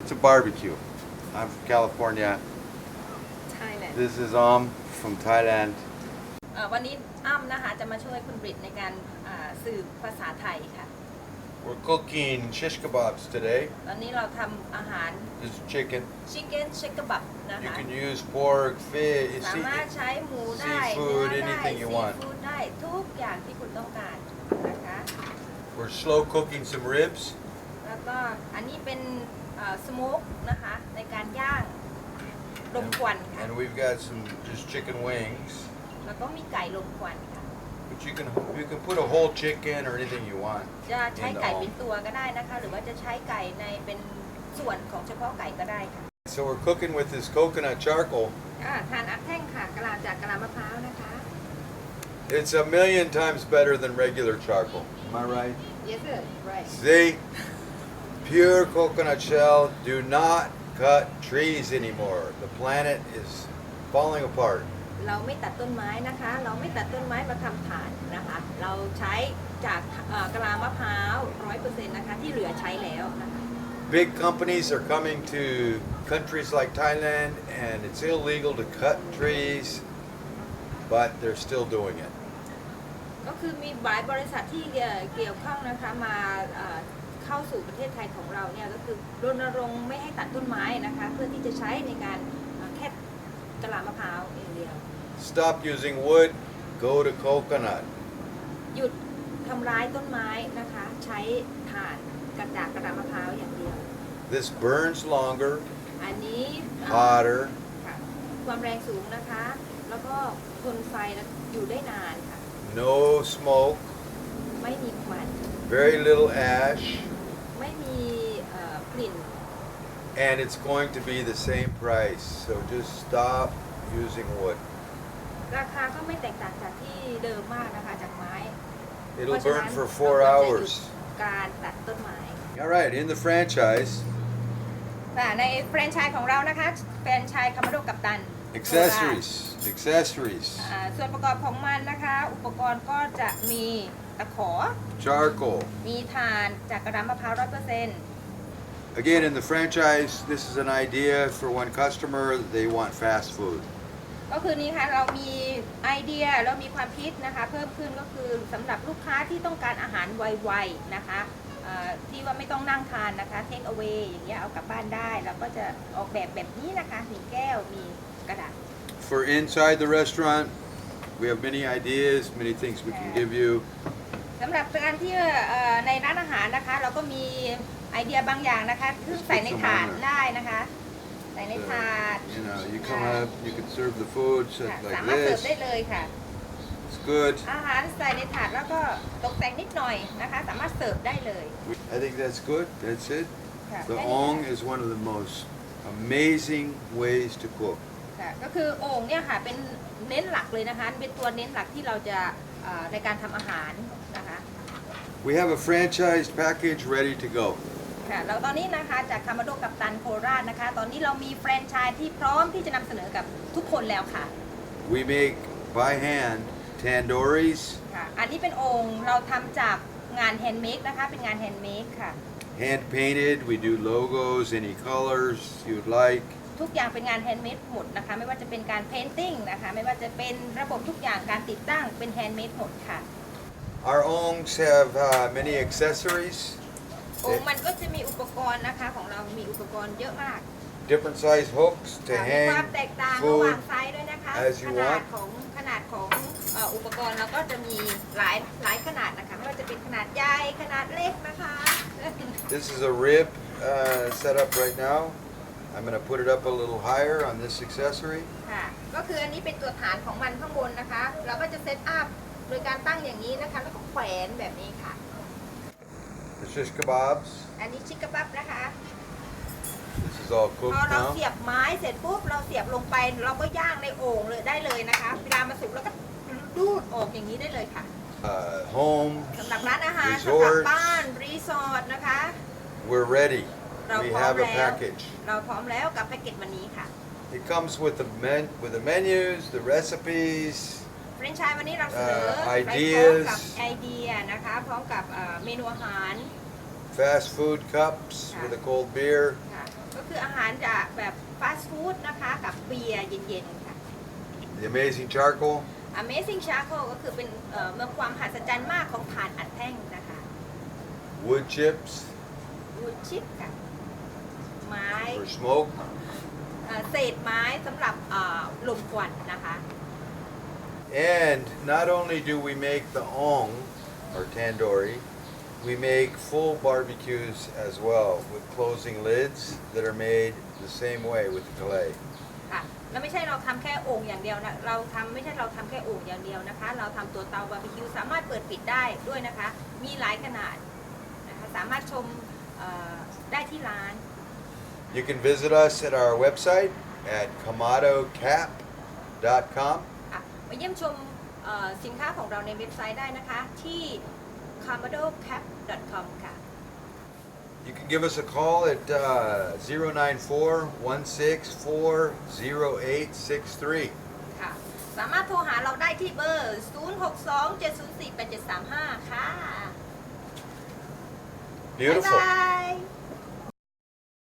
It's a barbecue. I'm from California. Thailand This is from Thailand. วันนี้อ้ำนะคะจะมาช่วยคุณบริตในการสื่อภาษาไทยค่ะ We're cooking shish kebabs today. ตอนนี้เราทำอาหาร This is chicken. ชิคเก้นเชคกบับนะ You คะ can use pork, fish, สามารถใช้หมูได้เนื้ seafood, อได้ anything ซี you want. ฟู้ดได้ทุกอย่างที่คุณต้องการนะคะ We're slow cooking some ribs. แล้วก็อันนี้เป็นสโมกนะคะในการย่างลมควันค่ะ And we've got some just chicken wings. แล้วก็มีไก่ลมควันค่ะ But you can put a whole chicken or anything you want. จะใช้ไก่เป็นตัวก็ได้นะคะ หรือว่าจะใช้ไก่ในเป็นส่วนของเฉพาะไก่ก็ได้ค่ะ So we're cooking with this coconut charcoal. ทานอัดแท่งค่ะกะลาจากกะลามะพร้าวนะคะ It's a million times better than regular charcoal. Am I right? Yes sir right See? Pure coconut shell. Do not cut trees anymore. The planet is falling apart. เราไม่ตัดต้นไม้นะคะ เราไม่ตัดต้นไม้มาทำถ่านนะคะ เราใช้จากกะลามะพร้าว 100% นะคะที่เหลือใช้แล้วนะคะ Big companies are coming to countries like Thailand and it's illegal to cut trees, but they're still doing it. ก็คือมีหลายบริษัทที่เกี่ยวข้องนะคะมาเข้าสู่ประเทศไทยของเราเนี่ยก็คือรณรงค์ไม่ให้ตัดต้นไม้นะคะเพื่อที่จะใช้ในการแค่กะลามะพร้าวอย่างเดียว Stop using wood, go to coconut. หยุดทำร้ายต้นไม้นะคะใช้ถ่านกระจากกะลามะพร้าวอย่างเดียว This burns longer, อันนี้ hotter, ค่ะความแรงสูงนะคะ แล้วก็ทนไฟอยู่ได้นานค่ะ no smoke, ไม่มีควัน very little ash, ไม่มีกลิ่น and it's going to be the same price. So just stop using wood. ราคาก็ไม่แตกต่างจากที่เดิมมากนะคะจากไม้ It'll เพราะฉะ burn นั้น for เรา 4 ควรจะหยุด hours. การตัดต้นไม้ All right, in the franchise, ค่ะในแฟรนไชส์ของเรานะคะแฟรนไชส์คามาโดกัปตัน accessories, accessories, ส่วนประกอบของมันนะคะ อุปกรณ์ก็จะมีตะขอ charcoal. มีถ่านจากกระดามะพร้าว 100% Again, in the franchise, this is an idea for one customer. They want fast food. ก็คือนี้ค่ะเรามีไอเดียเรามีความคิดนะคะเพิ่มขึ้นก็คือสำหรับลูกค้าที่ต้องการอาหารไวๆนะคะที่ว่าไม่ต้องนั่งทานนะคะ take away อย่างเงี้ยเอากลับบ้านได้เราก็จะออกแบบนี้นะคะมีแก้วมีกระดาษ For inside the restaurant, we have many ideas, many things we can give you. สำหรับการที่ในร้านอาหารนะคะ เราก็มีไอเดียบางอย่างนะคะซึ่งใส่ในถาดได้นะคะใส่ในถาด You come up, you can serve the food ค่ะ like สามารถเสิร์ฟ this. ได้เลยค่ะ It's good. อาหารใส่ในถาดแล้วก็ตกแต่งนิดหน่อยนะคะสามารถเสิร์ฟได้เลย I think that's good. That's it. ค่ะ The ong is one of the most amazing ways to cook. ค่ะก็คือโอ่งเนี่ยค่ะเป็นเน้นหลักเลยนะคะเป็นตัวเน้นหลักที่เราจะในการทำอาหารนะคะ We have a franchised package ready to go. ค่ะแล้วตอนนี้นะคะจากคามาโดกัปตันโคราชนะคะ ตอนนี้เรามีแฟรนไชส์ที่พร้อมที่จะนำเสนอกับทุกคนแล้วค่ะ We make by hand tandoori's, ค่ะอันนี้เป็นโอ่งเราทำจากงานแฮนด์เมดนะคะเป็นงานแฮนด์เมดค่ะ hand painted. We do logos, any colors you'd like. ทุกอย่างเป็นงานแฮนด์เมดหมดนะคะไม่ว่าจะเป็นการเพนติ้งนะคะไม่ว่าจะเป็นระบบทุกอย่างการติดตั้งเป็นแฮนด์เมดหมดค่ะ Our ongs have many accessories, โอ่งมันก็จะมีอุปกรณ์นะคะของเรามีอุปกรณ์เยอะมาก different size hooks to มีความ hang แตกต่างระหว่าง food. ไซส์ด้วยนะคะ as ข you นาด want ของอุปกรณ์เราก็จะมีหลายขนาดนะคะไม่ว่าจะเป็นขนาดใหญ่ขนาดเล็กนะคะ This is a rib set up right now. I'm going to put it up a little higher on this accessory. ค่ะก็คืออันนี้เป็นตัวฐานของมันข้างบนนะคะเราก็จะเซตอัพโดยการตั้งอย่างนี้นะคะแล้วก็แขวนแบบนี้ค่ะ The shish kebabs. อันนี้ชิคกะบับนะคะ This is all พอ cooked เรา now. เสียบไม้เสร็จปุ๊บเราเสียบลงไปเราก็ย่างในโอ่งเลยได้เลยนะคะเวลามาสุกแล้วก็รูดออกอย่างนี้ได้เลยค่ะ Home, สำหรับร้านอาหาร Resorts สำหรับบ้านรีสอร์ทนะคะ we're ready. เรา We พร้อม have a แล้ว package. เราพร้อมแล้วกับแพ็กเกจวันนี้ค่ะ It comes with the menus, the recipes, เฟรนช์ชายวันนี้เราเสนอ ideas ไปพร้อมกับไอเดียนะคะพร้อมกับเมนูอาหาร fast food cups with a cold beer. ค่ะก ารจากแบบฟาสต์ฟู้ดนะคะกับเบียร์เย็นๆค่ะ The amazing charcoal. Amazing Charcoal ก็คือเป็นเมื่อความมหัศจรรย์มากของถ่านอัดแท่งนะคะ Wood chips Wood Chip ค่ะไม้ for smoke. เศษไม้สำหรับลมควันนะคะ And not only do we make the ong or tandoori, we make full barbecues as well with closing lids that are made the same way with the clay. ค่ะแล้วไม่ใช่เราทำแค่โอ่งอย่างเดียวนะไม่ใช่เราทำแค่โอ่งอย่างเดียวนะคะ เราทำตัวเตาบาร์บีคิวสามารถเปิดปิดได้ด้วยนะคะ มีหลายขนาดนะคะสามารถชมได้ที่ร้าน You can visit us at our website at kamadocap.com. ค่ะมาเยี่ยมชมสินค้าของเราในเว็บไซต์ได้นะคะที่ kamadocap.com ค่ะ You can give us a call at 094-164-0863. ค่ะสามารถโทรหาเราได้ที่เบอร์ 062-704-8735 ค่ะ Beautiful. บ๊ายบาย